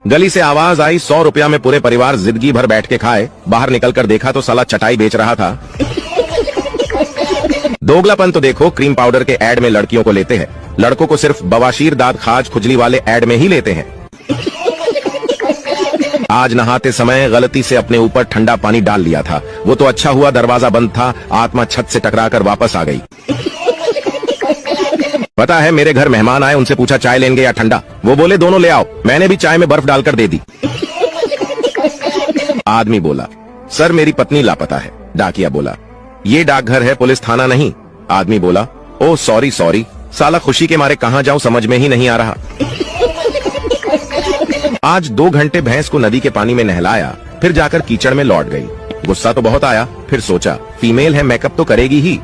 गली से आवाज आई, 100 रुपया में पूरे परिवार जिंदगी भर बैठ के खाए। बाहर निकलकर देखा तो साला चटाई बेच रहा था। दोगलापन तो देखो, क्रीम पाउडर के ऐड में लड़कियों को लेते हैं, लड़कों को सिर्फ बवासीर, दांत, खाज, खुजली वाले ऐड में ही लेते हैं। आज नहाते समय गलती से अपने ऊपर ठंडा पानी डाल लिया था। वो तो अच्छा हुआ दरवाजा बंद था, आत्मा छत से टकराकर वापस आ गई। पता है, मेरे घर मेहमान आए, उनसे पूछा चाय लेंगे या ठंडा। वो बोले दोनों ले आओ। मैंने भी चाय में बर्फ डालकर दे दी। आदमी बोला, सर मेरी पत्नी लापता है। डाकिया बोला, ये डाकघर है, पुलिस थाना नहीं। आदमी बोला, ओ सॉरी सॉरी, साला खुशी के मारे कहाँ जाऊं समझ में ही नहीं आ रहा। आज 2 घंटे भैंस को नदी के पानी में नहलाया, फिर जाकर कीचड़ में लौट गई। गुस्सा तो बहुत आया, फिर सोचा फीमेल है, मेकअप तो करेगी ही।